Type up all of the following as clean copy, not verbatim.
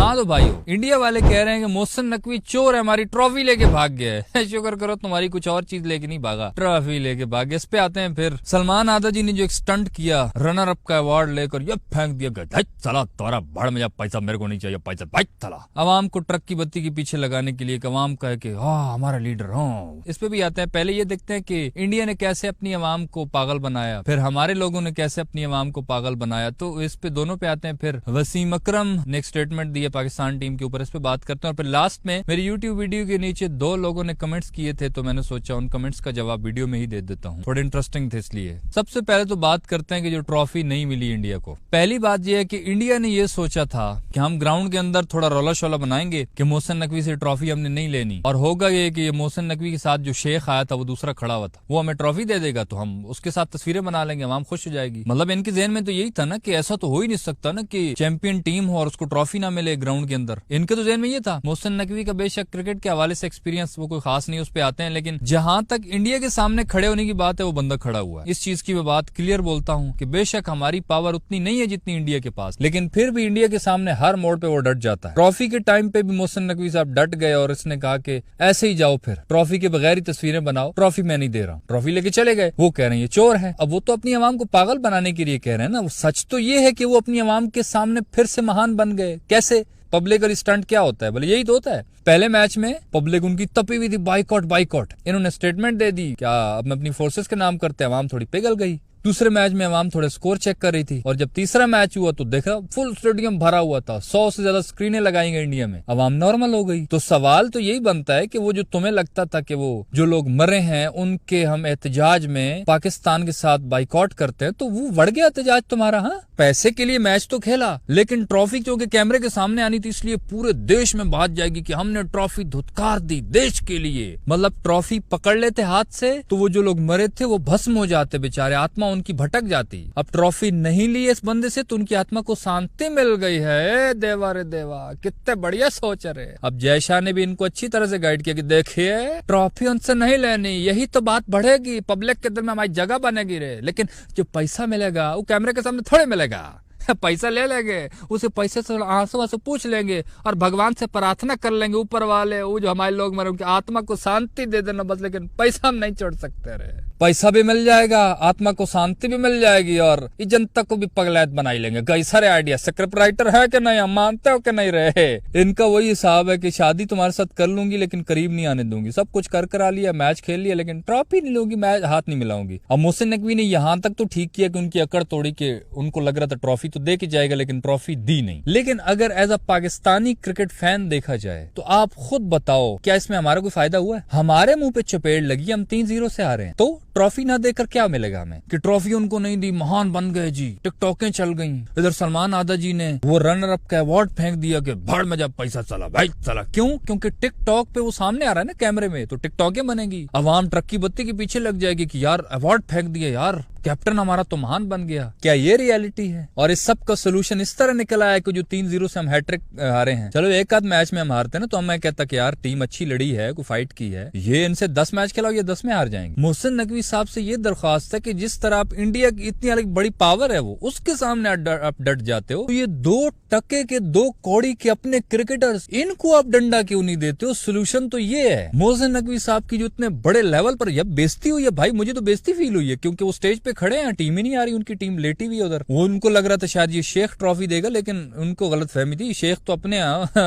हाँ तो भाइयों, इंडिया वाले कह रहे हैं कि मोहसिन नकवी चोर है, हमारी ट्रॉफी लेके भाग गया है। शुक्र करो तुम्हारी कुछ और चीज लेके नहीं भागा, ट्रॉफी लेके भाग गया। इस पे आते हैं फिर सलमान आदा जी ने जो एक स्टंट किया, रनर अप का अवार्ड लेकर ये फेंक दिया गया, चला तुम्हारा बड़ में पैसा मेरे को नहीं चाहिए, पैसा भाई चला। अवाम को ट्रक की बत्ती के पीछे लगाने के लिए अवाम कहे कि हाँ हमारा लीडर। हाँ, इस पे भी आते हैं। पहले ये देखते हैं कि इंडिया ने कैसे अपनी अवाम को पागल बनाया, फिर हमारे लोगों ने कैसे अपनी अवाम को पागल बनाया। तो इस पे दोनों पे आते हैं। फिर वसीम अकरम ने एक स्टेटमेंट दिया पाकिस्तान टीम के ऊपर, इस पे बात करते हैं। और फिर लास्ट में मेरी यूट्यूब वीडियो के नीचे 2 लोगों ने कमेंट्स किए थे, तो मैंने सोचा उन कमेंट्स का जवाब वीडियो में ही दे देता हूँ, थोड़े इंटरेस्टिंग थे इसलिए। सबसे पहले तो बात करते हैं कि जो ट्रॉफी नहीं मिली इंडिया को। पहली बात यह है कि इंडिया ने ये सोचा था कि हम ग्राउंड के अंदर थोड़ा रौला शोला बनाएंगे कि मोहसिन नकवी से ट्रॉफी हमने नहीं लेनी, और होगा ये कि मोहसिन नकवी के साथ जो शेख आया था वो दूसरा खड़ा हुआ था, वो हमें ट्रॉफी दे देगा तो हम उसके साथ तस्वीरें बना लेंगे, आवाम खुश हो जाएगी। मतलब इनके ज़हन में तो यही था ना कि ऐसा तो हो ही नहीं सकता ना कि चैंपियन टीम हो और उसको ट्रॉफी ना मिले ग्राउंड के अंदर। इनके तो ज़हन में ये था। मोहसिन नकवी का बेशक क्रिकेट के हवाले से एक्सपीरियंस वो कोई खास नहीं, उस पे आते हैं, लेकिन जहां तक इंडिया के सामने खड़े होने की बात है वो बंदा खड़ा हुआ है। इस चीज की मैं बात क्लियर बोलता हूँ कि बेशक हमारी पावर उतनी नहीं है जितनी इंडिया के पास, लेकिन फिर भी इंडिया के सामने हर मोड़ पे वो डट जाता है। ट्रॉफी के टाइम पे भी मोहसिन नकवी साहब डट गए और इसने कहा कि ऐसे ही जाओ, फिर ट्रॉफी के बगैर ही तस्वीरें बनाओ, ट्रॉफी मैं नहीं दे रहा हूँ। ट्रॉफी लेके चले गए। वो कह रहे हैं ये चोर है। अब वो तो अपनी आवाम को पागल बनाने के लिए कह रहे हैं ना। सच तो ये है कि वो अपनी आवाम के सामने फिर से महान बन गए। कैसे? पब्लिक और स्टंट क्या होता है? बोले यही तो होता है। पहले मैच में पब्लिक उनकी तपी हुई थी, बाइकआउट बाइकआउट। इन्होंने स्टेटमेंट दे दी, क्या अब मैं अपनी फोर्सेस के नाम करते, आवाम थोड़ी पिघल गई। दूसरे मैच में आवाम थोड़े स्कोर चेक कर रही थी, और जब तीसरा मैच हुआ तो देखा फुल स्टेडियम भरा हुआ था, 100 से ज्यादा स्क्रीनें लगाई गई इंडिया में, आवाम नॉर्मल हो गई। तो सवाल तो यही बनता है कि वो जो तुम्हें लगता था कि वो जो लोग मरे हैं उनके हम एहतजाज में पाकिस्तान के साथ बाइकआउट करते हैं, तो वो बढ़ गया एहतजाज तुम्हारा। हाँ, पैसे के लिए मैच तो खेला, लेकिन ट्रॉफी क्योंकि कैमरे के सामने आनी थी इसलिए पूरे देश में बात जाएगी कि हमने ट्रॉफी धुतकार दी देश के लिए। मतलब ट्रॉफी पकड़ लेते हाथ से तो वो जो लोग मरे थे वो भस्म हो जाते बेचारे, आत्मा उनकी भटक जाती। अब ट्रॉफी नहीं ली इस बंदे से तो उनकी आत्मा को शांति मिल गई है। देवा रे देवा, कितने बढ़िया सोच रहे। अब जय शाह ने भी इनको अच्छी तरह से गाइड किया कि देखिए ट्रॉफी उनसे नहीं लेनी, यही तो बात बढ़ेगी, पब्लिक के दिल में हमारी जगह बनेगी रे, लेकिन जो पैसा मिलेगा वो कैमरे के सामने थोड़े मिलेगा। पैसा ले लेंगे, उसे पैसे से आंसू आंसू पूछ लेंगे और भगवान से प्रार्थना कर लेंगे, ऊपर वाले वो जो हमारे लोग मरे उनकी आत्मा को शांति दे देना बस, लेकिन पैसा हम नहीं छोड़ सकते रे। पैसा भी मिल जाएगा, आत्मा को शांति भी मिल जाएगी, और इस जनता को भी पगलैत बनाई लेंगे। कई सारे आइडिया। स्क्रिप्ट राइटर है कि नहीं, हम मानते हो कि नहीं रहे। इनका वही हिसाब है कि शादी तुम्हारे साथ कर लूंगी लेकिन करीब नहीं आने दूंगी, सब कुछ कर करा लिया, मैच खेल लिया, लेकिन ट्रॉफी नहीं लूंगी, मैच हाथ नहीं मिलाऊंगी। अब मोहसिन नकवी ने यहाँ तक तो ठीक किया कि उनकी अकड़ तोड़ी के उनको लग रहा था ट्रॉफी तो दे के जाएगा, लेकिन ट्रॉफी दी नहीं। लेकिन अगर as a Pakistani cricket fan देखा जाए तो आप खुद बताओ क्या इसमें हमारा कोई फायदा हुआ है? हमारे मुंह पे चपेट लगी, हम 3-0 से आ रहे हैं, तो ट्रॉफी ना देकर क्या मिलेगा हमें? कि ट्रॉफी उनको नहीं दी, महान बन गए जी, टिकटॉकें चल गई। इधर सलमान आदा जी ने वो रनर अप का अवार्ड फेंक दिया कि भाड़ में जब पैसा चला भाई चला। क्यों? क्योंकि टिकटॉक पे वो सामने आ रहा है ना कैमरे में, तो टिकटॉकें बनेगी, अवाम ट्रक की बत्ती के पीछे लग जाएगी कि यार अवार्ड फेंक दिया, यार कैप्टन हमारा तो महान बन गया। क्या ये रियलिटी है? और इस सब का सोल्यूशन इस तरह निकल आया कि जो 3-0 से हम हैट्रिक हारे हैं। चलो एक आध मैच में हम हारते ना तो मैं कहता कि यार टीम अच्छी लड़ी है, कोई फाइट की है, ये इनसे 10 मैच खिलाओ, ये 10 में हार जाएंगे। मोहसिन नकवी साहब से ये दरख्वास्त है कि जिस तरह आप इंडिया की इतनी अलग बड़ी पावर है वो उसके सामने आप डट जाते हो, तो ये 2 टके के 2 कौड़ी के अपने क्रिकेटर्स, इनको आप डंडा क्यों नहीं देते हो? सोल्यूशन तो ये है। मोहसिन नकवी साहब की जो इतने बड़े लेवल पर बेइज्जती हुई है, भाई मुझे तो बेइज्जती फील हुई है, क्योंकि वो स्टेज पे खड़े हैं, टीम ही नहीं आ रही, उनकी टीम लेटी हुई है उधर। वो उनको लग रहा था शायद ये शेख ट्रॉफी देगा, लेकिन उनको गलत फहमी थी। शेख तो अपने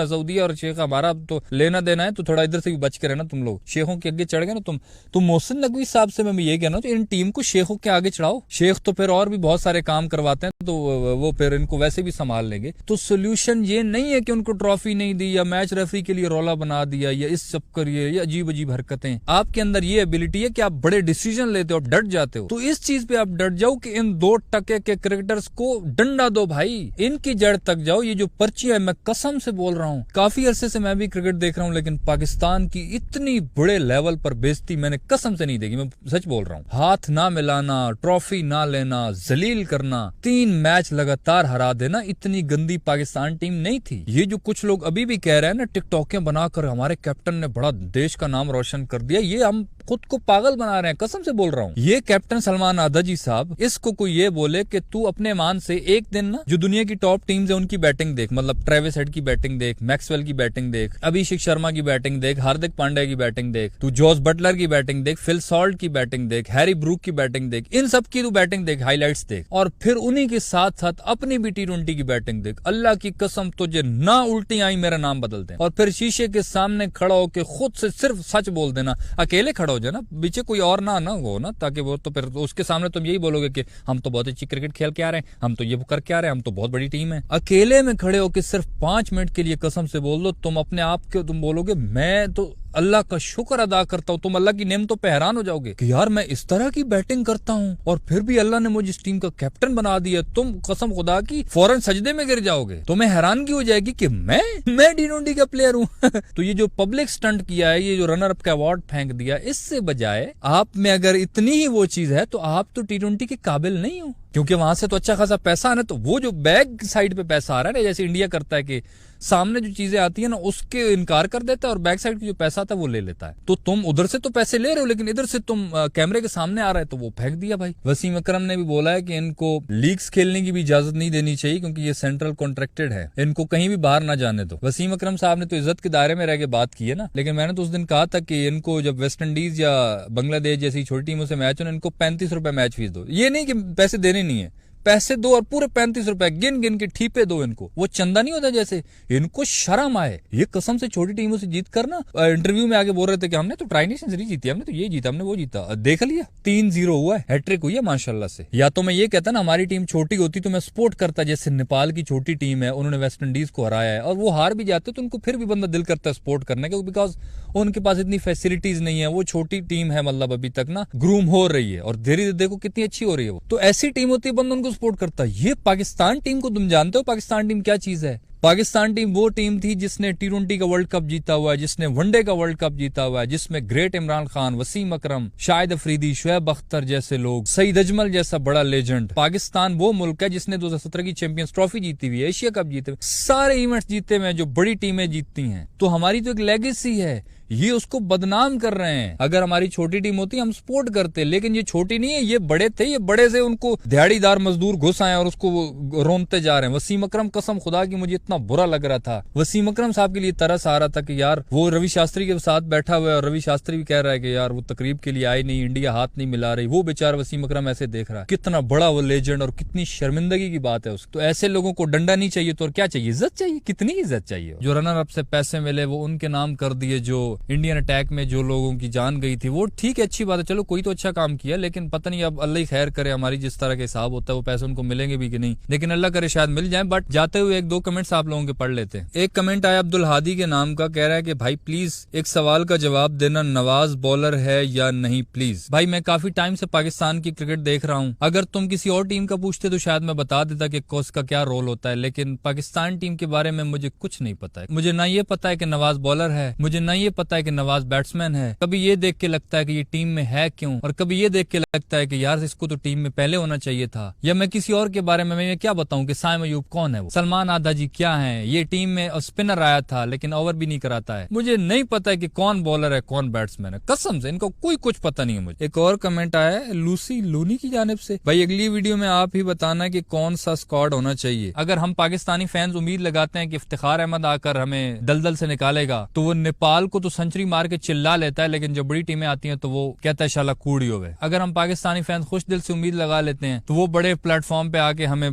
सऊदी और शेख हमारा तो लेना देना है, तो थोड़ा इधर से भी बच के रहना तुम लोग, शेखों के आगे चढ़ गए ना तुम। मोहसिन नकवी साहब से मैं ये कहना तो इन टीम को शेखों के आगे चढ़ाओ। शेख तो फिर और भी बहुत सारे काम करवाते हैं, तो वो फिर इनको वैसे भी संभाल लेंगे। तो सोल्यूशन ये नहीं है कि उनको ट्रॉफी नहीं दी या मैच रेफरी के लिए रौला बना दिया या इस सब करिए या अजीब अजीब हरकतें। आपके अंदर ये एबिलिटी है कि आप बड़े डिसीजन लेते हो, आप डट जाते हो, तो इस चीज पे आप डट जाओ कि इन 2 टके के क्रिकेटर्स को डंडा दो भाई, इनकी जड़ तक जाओ। ये जो पर्ची है, मैं कसम से बोल रहा हूँ, काफी अरसे से मैं भी क्रिकेट देख रहा हूँ, लेकिन पाकिस्तान की इतनी बड़े लेवल पर बेइज्जती मैंने कसम से नहीं देखी, मैं सच बोल रहा हूँ। हाथ ना मिलाना, ट्रॉफी ना लेना, जलील करना, 3 मैच लगातार हरा देना, इतनी गंदी पाकिस्तान टीम नहीं थी। ये जो कुछ लोग अभी भी कह रहे हैं ना टिकटॉकें बनाकर हमारे कैप्टन ने बड़ा देश का नाम रोशन कर दिया, ये हम खुद को पागल बना रहे हैं, कसम से बोल रहा हूँ। ये कैप्टन सलमान आधा जी साहब, इसको कोई ये बोले कि तू अपने मान से एक दिन ना जो दुनिया की टॉप टीम्स है उनकी बैटिंग देख, मतलब ट्रेविस हेड की बैटिंग देख, मैक्सवेल की बैटिंग देख, अभिषेक शर्मा की बैटिंग देख, हार्दिक पांड्या की बैटिंग देख, तू जॉस बटलर की बैटिंग देख, फिल सॉल्ट की बैटिंग देख, हैरी ब्रूक की बैटिंग देख, इन सब की तू बैटिंग देख, हाईलाइट्स देख, और फिर उन्हीं के साथ साथ अपनी भी T20 की बैटिंग देख। अल्लाह की कसम तुझे ना उल्टी आई मेरा नाम बदल दे। और फिर शीशे के सामने खड़ा होकर खुद से सिर्फ सच बोल देना, अकेले खड़ा हो जाना, पीछे कोई और ना हो ना, ताकि वो तो फिर उसके सामने तुम यही बोलोगे कि हम तो बहुत अच्छी क्रिकेट खेल के आ रहे हैं, हम तो ये करके आ रहे हैं, हम तो बहुत बड़ी टीम है। अकेले में खड़े होकर सिर्फ 5 मिनट के लिए कसम से बोल दो, तुम अपने आप के तुम बोलोगे मैं तो अल्लाह का शुक्र अदा करता हूँ। तुम अल्लाह की नेमतों पे हैरान हो जाओगे कि यार मैं इस तरह की बैटिंग करता हूँ और फिर भी अल्लाह ने मुझे इस टीम का कैप्टन बना दिया। तुम कसम खुदा की फौरन सजदे में गिर जाओगे। तुम्हें हैरानगी हो जाएगी कि मैं T20 का प्लेयर हूँ। तो ये जो पब्लिक स्टंट किया है, ये जो रनर अप का अवार्ड फेंक दिया, इससे बजाय आप में अगर इतनी ही वो चीज है तो आप तो T20 के काबिल नहीं हो, क्योंकि वहां से तो अच्छा खासा पैसा आना। तो वो जो बैक साइड पे पैसा आ रहा है ना, जैसे इंडिया करता है कि सामने जो चीजें आती है ना उसके इनकार कर देता है और बैक साइड की जो पैसा आता है वो ले लेता है। तो तुम उधर से तो पैसे ले रहे हो, लेकिन इधर से तुम कैमरे के सामने आ रहा है तो वो फेंक दिया भाई। वसीम अकरम ने भी बोला है कि इनको लीग्स खेलने की भी इजाजत नहीं देनी चाहिए, क्योंकि ये सेंट्रल कॉन्ट्रैक्टेड है, इनको कहीं भी बाहर ना जाने दो। वसीम अकरम साहब ने तो इज्जत के दायरे में रह के बात की है ना, लेकिन मैंने तो उस दिन कहा था कि इनको जब वेस्ट इंडीज या बांग्लादेश जैसी छोटी टीमों से मैच हो ना, इनको 35 रुपए मैच फीस दो। ये नहीं कि पैसे देने नहीं है, पैसे दो और पूरे 35 रुपए गिन गिन के ठीपे दो इनको। वो चंदा नहीं होता जैसे, इनको शर्म आए। ये कसम से छोटी टीमों से जीत कर ना इंटरव्यू में आगे बोल रहे थे कि हमने तो ट्राई नेशन सीरीज जीती, हमने तो ये जीता, हमने वो जीता। देख लिया 3-0 हुआ है, हैट्रिक हुई है माशाल्लाह से। या तो मैं ये कहता ना हमारी टीम छोटी होती तो मैं सपोर्ट करता, जैसे नेपाल की छोटी टीम है, उन्होंने वेस्ट इंडीज को हराया है और वो हार भी जाते तो उनको फिर भी बंदा दिल करता है सपोर्ट करने का, बिकॉज उनके पास इतनी फैसिलिटीज नहीं है। वो छोटी टीम है, मतलब अभी तक ना ग्रूम हो रही है और धीरे धीरे देखो कितनी अच्छी हो रही है वो। तो ऐसी टीम होती है बंदा उनको सपोर्ट करता है। ये पाकिस्तान टीम को तुम जानते हो पाकिस्तान टीम क्या चीज है? पाकिस्तान टीम वो टीम थी जिसने T20 का वर्ल्ड कप जीता हुआ है, जिसने वनडे का वर्ल्ड कप जीता हुआ है, जिसमें ग्रेट इमरान खान, वसीम अकरम, शाहिद अफरीदी, शुएब अख्तर जैसे लोग, सईद अजमल जैसा बड़ा लेजेंड। पाकिस्तान वो मुल्क है जिसने 2017 की चैंपियंस ट्रॉफी जीती हुई है, एशिया कप जीते हुए, सारे इवेंट्स जीते हुए जो बड़ी टीमें जीतती हैं। तो हमारी तो एक लेगेसी है, ये उसको बदनाम कर रहे हैं। अगर हमारी छोटी टीम होती हम सपोर्ट करते, लेकिन ये छोटी नहीं है, ये बड़े थे। ये बड़े से उनको दिहाड़ीदार मजदूर घुस आए और उसको रोनते जा रहे हैं। वसीम अकरम कसम खुदा की मुझे इतना बुरा लग रहा था। वसीम अकरम साहब के लिए तरस आ रहा था कि यार वो रवि शास्त्री के साथ बैठा हुआ है और रवि शास्त्री भी कह रहा है कि यार वो तकरीब के लिए आए नहीं, इंडिया हाथ नहीं मिला रही। वो बेचारा वसीम अकरम ऐसे देख रहा है, कितना बड़ा वो लेजेंड और कितनी शर्मिंदगी की बात है उसकी। तो ऐसे लोगों को डंडा नहीं चाहिए तो और क्या चाहिए? इज्जत चाहिए। कितनी इज्जत चाहिए? जो रनर अप से पैसे मिले वो उनके नाम कर दिए, जो इंडियन अटैक में जो लोगों की जान गई थी वो ठीक है, अच्छी बात है, चलो कोई तो अच्छा काम किया, लेकिन पता नहीं अब अल्लाह ही खैर करे। हमारी जिस तरह के हिसाब होता है वो पैसे उनको मिलेंगे भी कि नहीं, लेकिन अल्लाह करे शायद मिल जाए। बट जाते हुए 1-2 कमेंट्स आप लोगों के पढ़ लेते हैं। एक कमेंट आया अब्दुल हादी के नाम का, कह रहा है कि भाई प्लीज एक सवाल का जवाब देना, नवाज बॉलर है या नहीं प्लीज। भाई मैं काफी टाइम से पाकिस्तान की क्रिकेट देख रहा हूँ, अगर तुम किसी और टीम का पूछते तो शायद मैं बता देता कि उसका क्या रोल होता है, लेकिन पाकिस्तान टीम के बारे में मुझे कुछ नहीं पता है। मुझे ना ये पता है कि नवाज बॉलर है, मुझे ना ये पता है कि नवाज बैट्समैन है। कभी ये देख के लगता है कि ये टीम में है क्यों, और कभी ये देख के लगता है कि यार इसको तो टीम में पहले होना चाहिए था। या मैं किसी और के बारे में मैं क्या बताऊं कि साइम अयूब कौन है, वो सलमान आधा जी क्या है, ये टीम में स्पिनर आया था लेकिन ओवर भी नहीं कराता है। मुझे नहीं पता है कि कौन बॉलर है कौन बैट्समैन है, कसम से इनको कोई कुछ पता नहीं है मुझे। एक और कमेंट आया है लूसी लूनी की जानिब से, भाई अगली वीडियो में आप ही बताना कि कौन सा स्क्वाड होना चाहिए। अगर हम पाकिस्तानी फैंस उम्मीद लगाते हैं कि इफ्तिखार अहमद आकर हमें दलदल से निकालेगा, तो वो नेपाल को तो सेंचुरी मार के चिल्ला लेता है, लेकिन जब बड़ी टीमें आती हैं तो वो कहता है शाला कूड़ी होवे। अगर हम पाकिस्तानी फैंस खुश दिल से उम्मीद लगा लेते हैं तो वो बड़े प्लेटफॉर्म पे आके हमें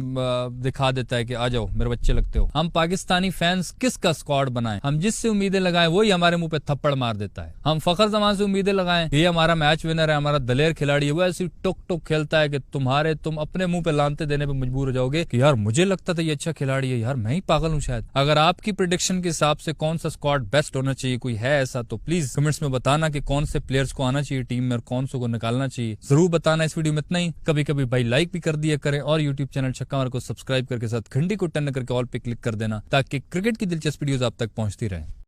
दिखा देता है कि आ जाओ मेरे बच्चे लगते हो। हम पाकिस्तानी फैंस किसका स्क्वाड बनाएं, हम जिससे उम्मीदें लगाएं वही हमारे मुंह पे थप्पड़ मार देता है। हम फखर जमान से उम्मीदें लगाएं ये हमारा मैच विनर है, हमारा दलेर खिलाड़ी है, वो ऐसी टुक टुक खेलता है कि तुम अपने मुंह पे लानते देने पे मजबूर हो जाओगे कि यार मुझे लगता था ये अच्छा खिलाड़ी है, यार मैं ही पागल हूँ शायद। अगर आपकी प्रेडिक्शन के हिसाब से कौन सा स्क्वाड बेस्ट होना चाहिए, कोई है ऐसा, तो प्लीज कमेंट्स में बताना कि कौन से प्लेयर्स को आना चाहिए टीम में और कौन से को निकालना चाहिए। जरूर बताना। इस वीडियो में इतना ही। कभी कभी भाई लाइक भी कर दिया करें और यूट्यूब चैनल छक्का मार को सब्सक्राइब करके साथ घंटी को टन करके ऑल पे क्लिक कर देना, ताकि क्रिकेट की दिलचस्प वीडियोस आप तक पहुंचती रहे।